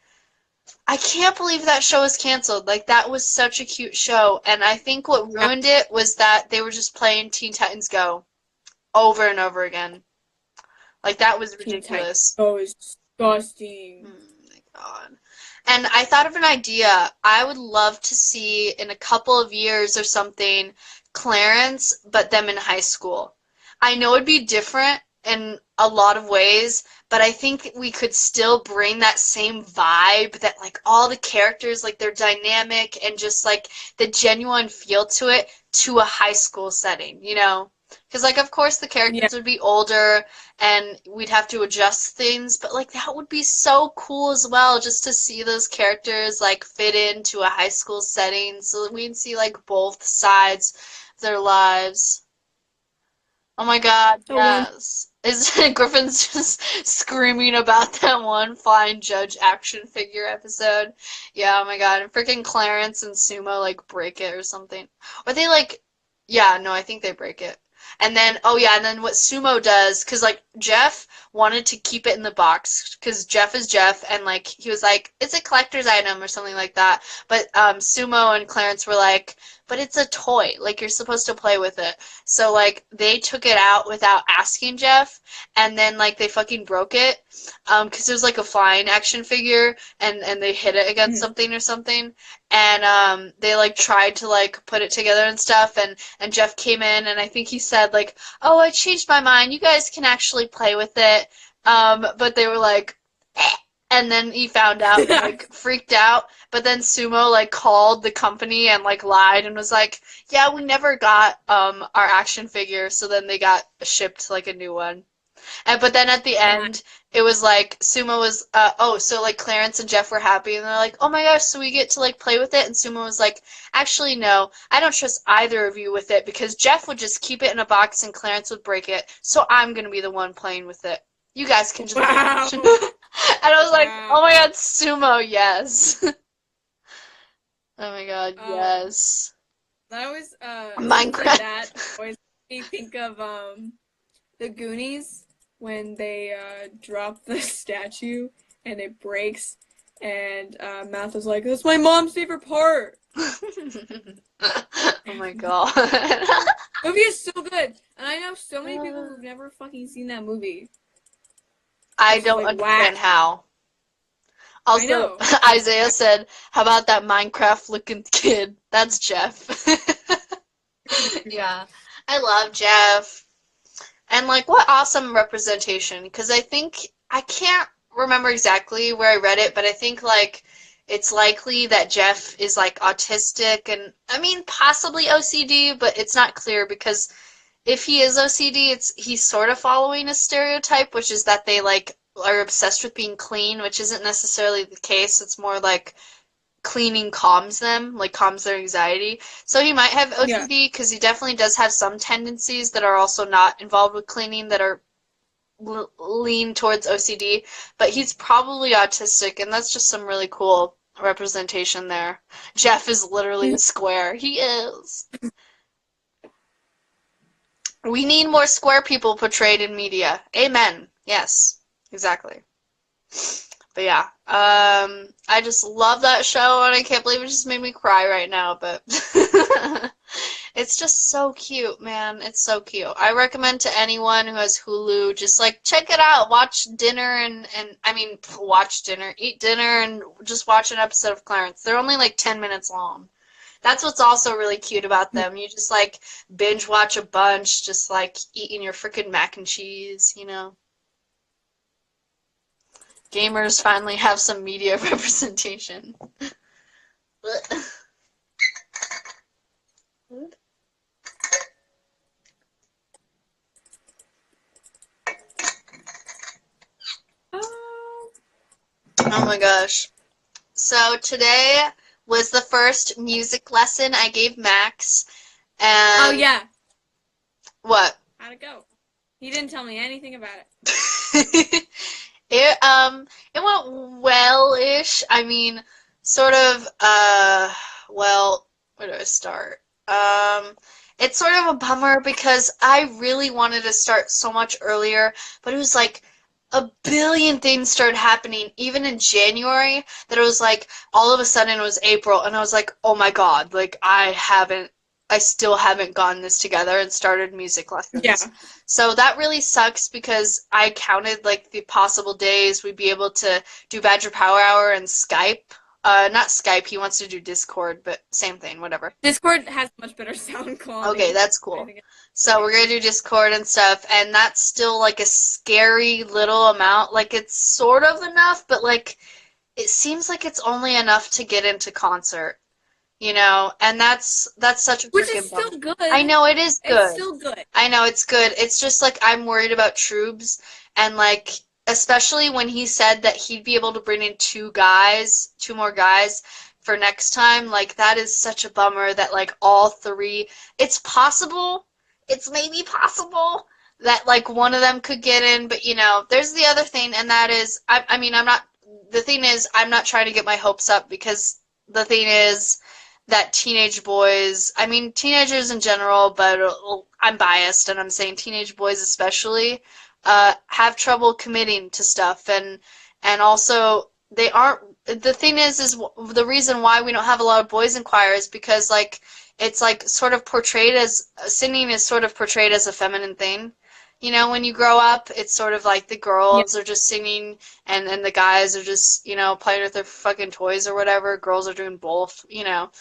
I can't believe that show was canceled. Like, that was such a cute show, and I think what ruined it was that they were just playing Teen Titans Go over and over again. Like, that was ridiculous. Oh, it's disgusting. God. And I thought of an idea. I would love to see in a couple of years or something Clarence, but them in high school. I know it'd be different in a lot of ways, but I think we could still bring that same vibe that like all the characters, like they're dynamic and just like the genuine feel to it to a high school setting, you know? Because like of course the Yeah. characters would be older and we'd have to adjust things, but like that would be so cool as well, just to see those characters like fit into a high school setting, so that we'd see like both sides of their lives. Oh my God, The one. yes. Is Griffin's just screaming about that one Flying Judge action figure episode? Yeah, oh my God, and freaking Clarence and Sumo like break it or something. Or they like, yeah, no, I think they break it. And then, oh yeah, and then what Sumo does, because like Jeff wanted to keep it in the box, because Jeff is Jeff, and like he was like, it's a collector's item or something like that. But Sumo and Clarence were like, but it's a toy, like you're supposed to play with it. So like they took it out without asking Jeff, and then like they fucking broke it, because it was like a flying action figure, and they hit it against something or something, and they like tried to like put it together and stuff, and Jeff came in, and I think he said like, oh, I changed my mind, you guys can actually play with it, but they were like, eh. And then he found out and like freaked out. But then Sumo like called the company and like lied and was like, yeah, we never got our action figure. So then they got shipped like a new one. But then at the end, it was like Sumo was so like Clarence and Jeff were happy and they're like, oh my gosh, so we get to like play with it. And Sumo was like, actually no, I don't trust either of you with it, because Jeff would just keep it in a box and Clarence would break it. So I'm gonna be the one playing with it. You guys can just Wow. watch. And I was like, oh my God, Sumo, yes. Oh my God, yes. That always Minecraft. that always made me think of the Goonies when they drop the statue and it breaks, and Math is like, "That's my mom's favorite part." Oh my God. The movie is so good, and I know so many people who've never fucking seen that movie. I It's don't like, understand whack. how. I Also, know. Isaiah said, how about that Minecraft-looking kid? That's Jeff. Yeah. I love Jeff. And, like, what awesome representation. Because I think, I can't remember exactly where I read it, but I think, like, it's likely that Jeff is, like, autistic and, I mean, possibly OCD, but it's not clear because if he is OCD, he's sort of following a stereotype, which is that they like are obsessed with being clean, which isn't necessarily the case. It's more like cleaning calms them, like calms their anxiety. So he might have Yeah. OCD because he definitely does have some tendencies that are also not involved with cleaning that are lean towards OCD, but he's probably autistic, and that's just some really cool representation there. Jeff is literally a square. He is. We need more square people portrayed in media. Amen. Yes, exactly. But yeah, I just love that show, and I can't believe it just made me cry right now, but it's just so cute, man. It's so cute. I recommend to anyone who has Hulu, just like check it out. Watch dinner and I mean, watch dinner, eat dinner, and just watch an episode of Clarence. They're only like 10 minutes long. That's what's also really cute about them. You just like binge watch a bunch, just like eating your freaking mac and cheese, you know. Gamers finally have some media representation. Oh my gosh. So today was the first music lesson I gave Max, and Oh yeah. what? How'd it go? He didn't tell me anything about it. It went well-ish. I mean, sort of well, where do I start? It's sort of a bummer because I really wanted to start so much earlier, but it was like a billion things started happening even in January that it was like all of a sudden it was April and I was like, "Oh my God, like I haven't I still haven't gotten this together and started music lessons. Yeah. So that really sucks because I counted like the possible days we'd be able to do Badger Power Hour and Skype. Not Skype, he wants to do Discord, but same thing, whatever. Discord has much better sound quality. Okay, that's cool. So we're gonna do Discord and stuff, and that's still like a scary little amount. Like it's sort of enough, but like it seems like it's only enough to get into concert, you know, and that's such a Which freaking is still bummer. good. I know it is good. It's still good. I know it's good. It's just like I'm worried about Troobs, and like especially when he said that he'd be able to bring in two more guys for next time. Like that is such a bummer that like all three. It's possible. It's maybe possible that like one of them could get in, but you know, there's the other thing, and that is, I mean, I'm not. The thing is, I'm not trying to get my hopes up because the thing is that teenage boys, I mean, teenagers in general, but I'm biased and I'm saying teenage boys especially, have trouble committing to stuff, and also they aren't. The thing is the reason why we don't have a lot of boys in choir is because like it's like sort of portrayed as singing is sort of portrayed as a feminine thing. You know, when you grow up, it's sort of like the girls are just singing and the guys are just, you know, playing with their fucking toys or whatever. Girls are doing both, you know.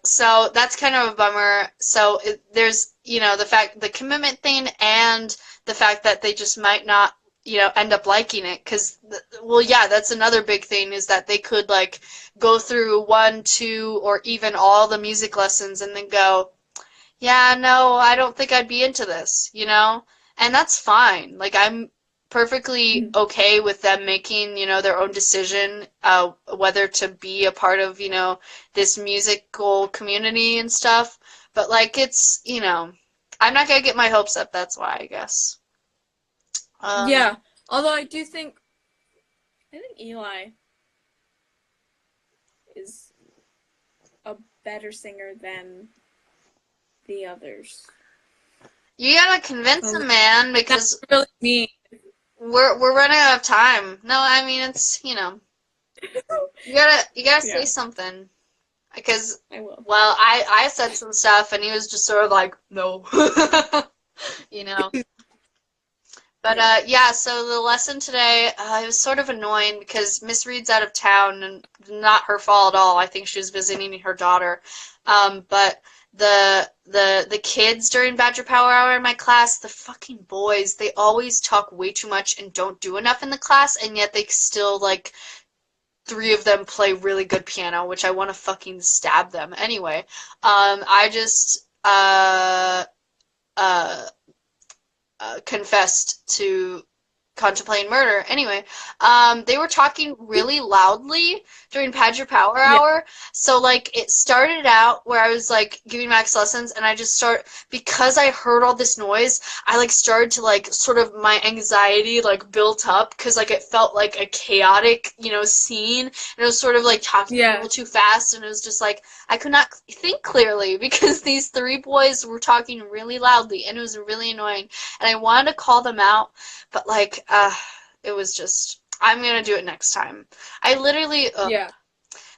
So that's kind of a bummer. So there's, you know, the commitment thing and the fact that they just might not, you know, end up liking it. Because, well, yeah, that's another big thing is that they could, like, go through 1, 2, or even all the music lessons and then go, yeah, no, I don't think I'd be into this, you know? And that's fine. Like, I'm perfectly okay with them making, you know, their own decision, whether to be a part of, you know, this musical community and stuff. But, like, it's, you know, I'm not going to get my hopes up, that's why, I guess. Yeah, although I think Eli is a better singer than the others. You gotta convince him, man, because that's really mean. We're running out of time. No, I mean it's, you know, you gotta say something, because I will. Well, I said some stuff and he was just sort of like no, you know. But yeah, so the lesson today, it was sort of annoying because Miss Reed's out of town and not her fault at all. I think she was visiting her daughter. But the kids during Badger Power Hour in my class, the fucking boys, they always talk way too much and don't do enough in the class, and yet they still, like, 3 of them play really good piano, which I want to fucking stab them. Anyway, I just confessed to contemplating murder. Anyway, they were talking really loudly during Badger Power Hour. So, like, it started out where I was, like, giving Max lessons, and I just because I heard all this noise, I, like, started to, like, sort of my anxiety, like, built up, because, like, it felt like a chaotic, you know, scene, and it was sort of, like, talking a little too fast, and it was just, like, I could not think clearly, because these 3 boys were talking really loudly, and it was really annoying, and I wanted to call them out, but, like, it was just, I'm going to do it next time. I literally,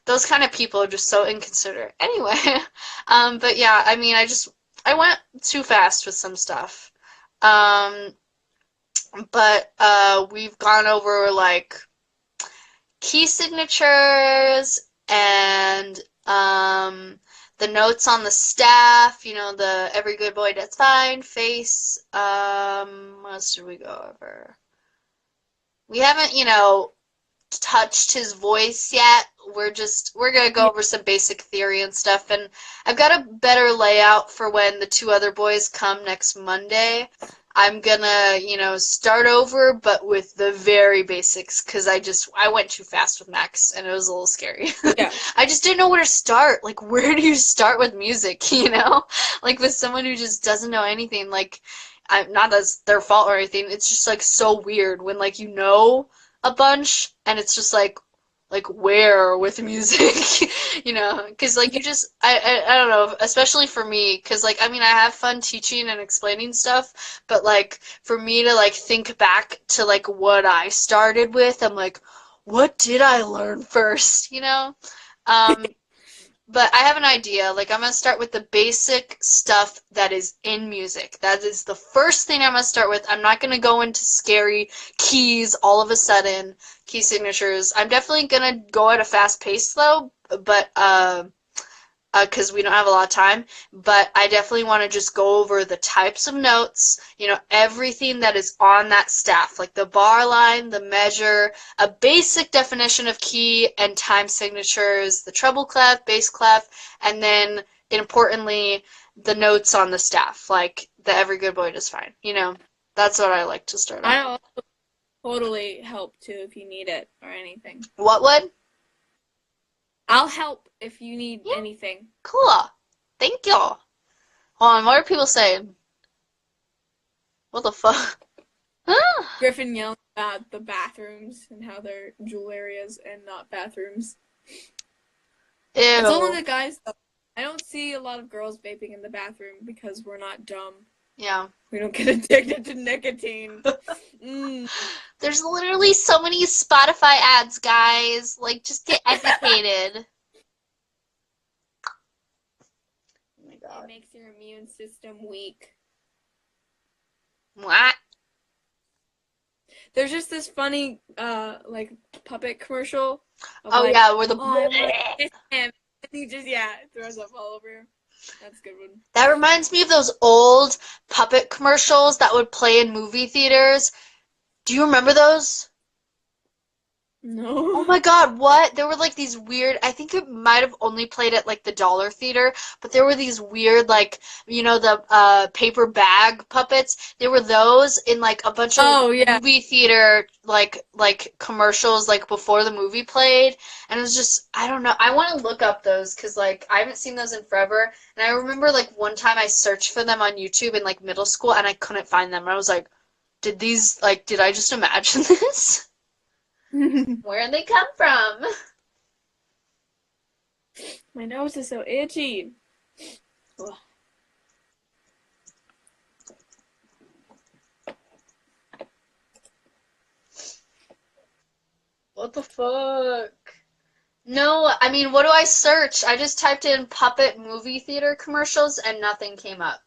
those kind of people are just so inconsiderate. Anyway, but yeah, I mean, I went too fast with some stuff. But we've gone over, like, key signatures and the notes on the staff, you know, the every good boy that's fine, face, what else did we go over? We haven't, you know, touched his voice yet. We're going to go over some basic theory and stuff, and I've got a better layout for when the 2 other boys come next Monday. I'm gonna, you know, start over, but with the very basics, because I went too fast with Max, and it was a little scary. Yeah. I just didn't know where to start. Like, where do you start with music, you know? Like, with someone who just doesn't know anything, like, not as their fault or anything, it's just, like, so weird when, like, you know a bunch, and it's just, like, where with music, you know, because, like, you just, I don't know, especially for me, because, like, I mean, I have fun teaching and explaining stuff, but, like, for me to, like, think back to, like, what I started with, I'm like, what did I learn first, you know? But I have an idea. Like, I'm gonna start with the basic stuff that is in music. That is the first thing I'm gonna start with. I'm not gonna go into scary keys all of a sudden, key signatures. I'm definitely gonna go at a fast pace though, but because we don't have a lot of time, but I definitely want to just go over the types of notes, everything that is on that staff, like the bar line, the measure, a basic definition of key and time signatures, the treble clef, bass clef, and then, importantly, the notes on the staff, like the Every Good Boy Does Fine. That's what I like to start off. I'll totally help too if you need it or anything. What would? I'll help if you need anything. Cool. Thank you. Hold on, what are people saying? What the fuck? Griffin yelling about the bathrooms and how they're jewel areas and not bathrooms. Ew. It's only the guys though. I don't see a lot of girls vaping in the bathroom because we're not dumb. Yeah. We don't get addicted to nicotine. There's literally so many Spotify ads, guys. Like, just get educated. Oh my god. It makes your immune system weak. What? There's just this funny, like, puppet commercial. Oh, yeah, where the... Oh, I want to kiss him. And he just, throws up all over him. That's a good one. That reminds me of those old puppet commercials that would play in movie theaters. Do you remember those? No. Oh my god, what? There were like these weird, I think it might have only played at like the Dollar Theater, but there were these weird like, the paper bag puppets. There were those in like a bunch of movie theater like commercials like before the movie played. And it was just, I don't know. I want to look up those because like I haven't seen those in forever. And I remember like one time I searched for them on YouTube in like middle school and I couldn't find them. And I was like, did I just imagine this? Where'd they come from? My nose is so itchy. Ugh. What the fuck? No, I mean, what do I search? I just typed in puppet movie theater commercials and nothing came up.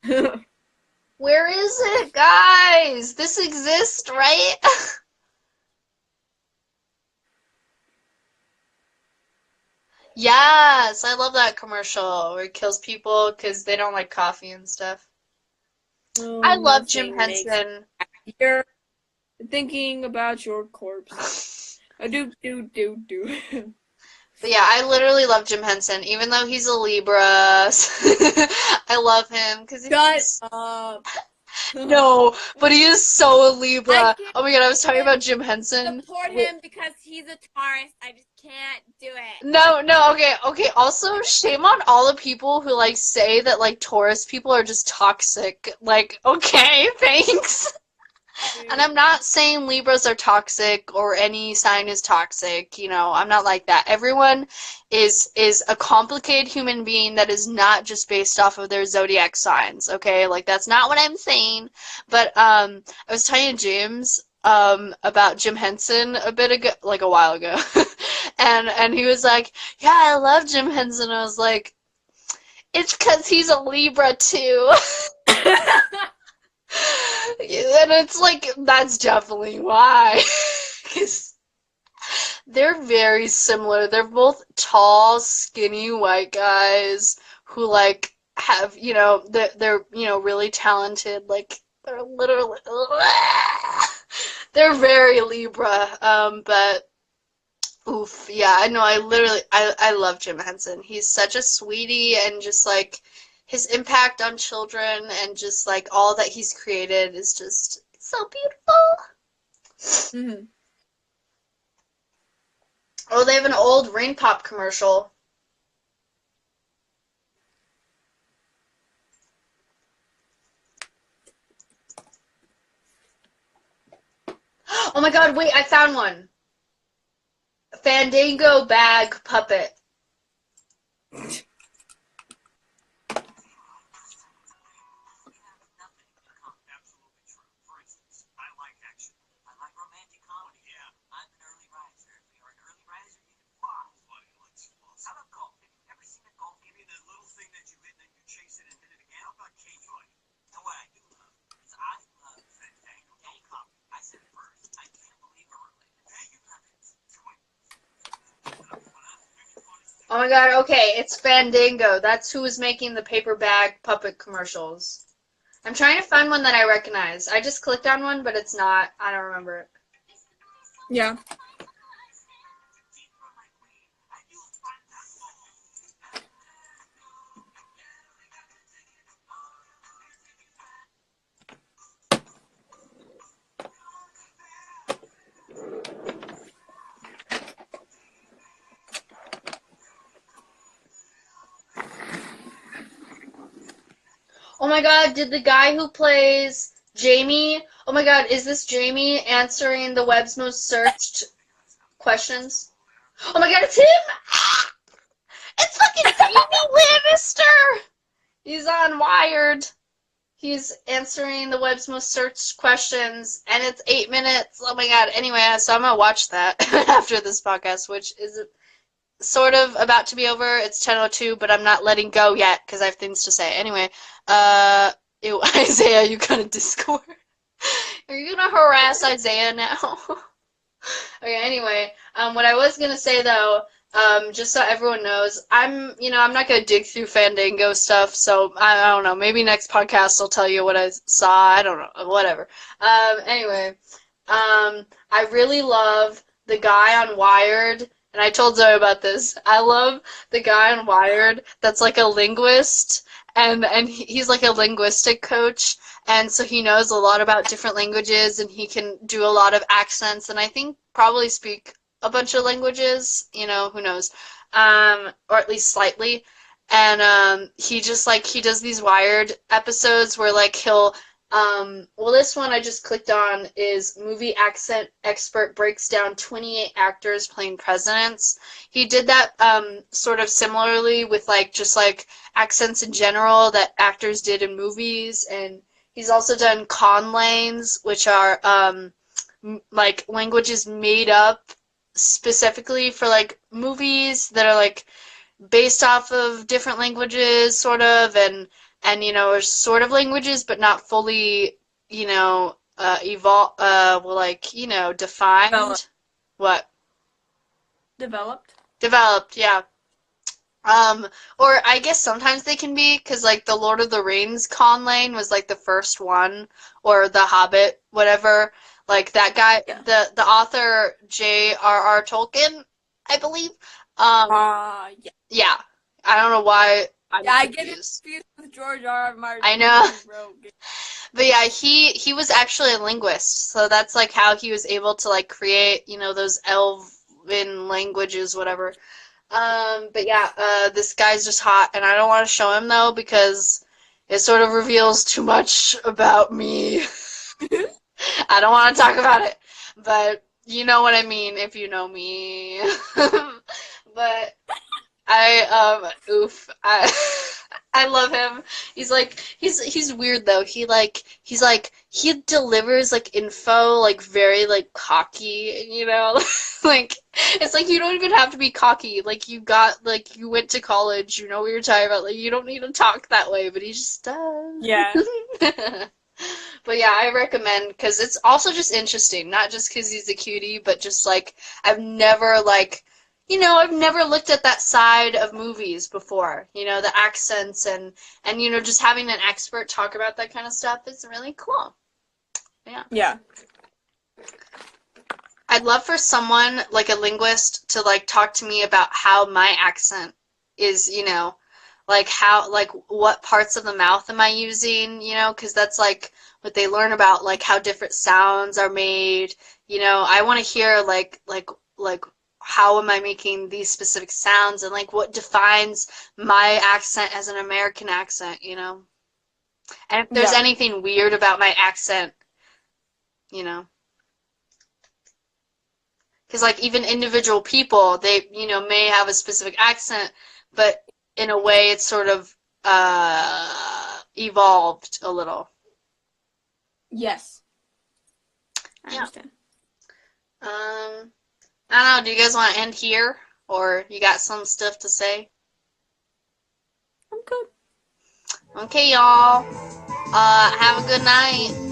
Where is it, guys? This exists, right? Yes, I love that commercial where it kills people because they don't like coffee and stuff. Oh, I love Jim Henson. You're thinking about your corpse. Do. But yeah, I literally love Jim Henson, even though he's a Libra. I love him because he's... Shut up. No, but he is so a Libra. Oh my god, I was talking about Jim Henson. Support him because he's a Taurus. I just can't do it. No, okay. Also, shame on all the people who like say that like Taurus people are just toxic. Like, okay, thanks. And I'm not saying Libras are toxic or any sign is toxic, I'm not like that. Everyone is a complicated human being that is not just based off of their zodiac signs, okay? Like, that's not what I'm saying. But I was telling James about Jim Henson a bit ago, like a while ago. and he was like, "Yeah, I love Jim Henson." I was like, "It's 'cause he's a Libra too." And it's like, that's definitely why. Because they're very similar. They're both tall, skinny white guys who, like, have, they're really talented. Like, they're literally, they're very Libra. But, oof, yeah, I know, I love Jim Henson. He's such a sweetie and just, like, his impact on children and just like all that he's created is just so beautiful. Mm-hmm. Oh, they have an old Rain Pop commercial. Oh my god, wait, I found one. Fandango bag puppet. Oh my god, okay, it's Fandango. That's who was making the paper bag puppet commercials. I'm trying to find one that I recognize. I just clicked on one, but it's not. I don't remember it. Yeah. Oh my god, did the guy who plays Jamie... Oh my god, is this Jamie answering the web's most searched questions? Oh my god, it's him! Ah! It's fucking Jamie Lannister! He's on Wired. He's answering the web's most searched questions, and it's 8 minutes. Oh my god. Anyway, so I'm gonna watch that after this podcast, which is sort of about to be over. It's 10:02, but I'm not letting go yet because I have things to say. Anyway, ew, Isaiah, you got a Discord. Are you gonna harass Isaiah now? Okay, anyway, what I was gonna say though, just so everyone knows, I'm not gonna dig through Fandango stuff, so I don't know, maybe next podcast I'll tell you what I saw, I don't know, whatever. Anyway, I really love the guy on Wired, and I told Zoe about this, I love the guy on Wired that's like a linguist, and he's like a linguistic coach, and so he knows a lot about different languages, and he can do a lot of accents, and I think probably speak a bunch of languages, who knows, or at least slightly. And he just he does these Wired episodes where he'll well, this one I just clicked on is Movie Accent Expert Breaks Down 28 Actors Playing Presidents. He did that sort of similarly with just accents in general that actors did in movies, and he's also done conlanes, which are languages made up specifically for movies that are based off of different languages, sort of, and are sort of languages, but not fully, defined. Developed. What? Developed, yeah. Or I guess sometimes they can be, because the Lord of the Rings conlane was the first one, or The Hobbit, whatever. That guy, yeah. the author J.R.R. Tolkien, I believe. Yeah. Yeah. I don't know why I'm I get confused. confused with George R. R. Martin. I know. But yeah, he was actually a linguist, so that's how he was able to create, those elven languages, whatever. But yeah, this guy's just hot, and I don't want to show him though because it sort of reveals too much about me. I don't want to talk about it, but you know what I mean if you know me. But I love him. He's weird though. He delivers info very cocky, it's you don't even have to be cocky. You went to college, you know what you're talking about. You don't need to talk that way, but he just does. Yeah. But yeah, I recommend because it's also just interesting, not just because he's a cutie, but just I've never I've never looked at that side of movies before, the accents and just having an expert talk about that kind of stuff is really cool. Yeah. Yeah. I'd love for someone, a linguist, to, talk to me about how my accent is, how, what parts of the mouth am I using, because that's, what they learn about, how different sounds are made, I want to hear, how am I making these specific sounds, and what defines my accent as an American accent, and if there's anything weird about my accent, because even individual people, they may have a specific accent, but in a way it's sort of evolved a little. Yes. I Yeah. understand. I don't know, do you guys want to end here? Or you got some stuff to say? I'm good. Okay, y'all. Have a good night.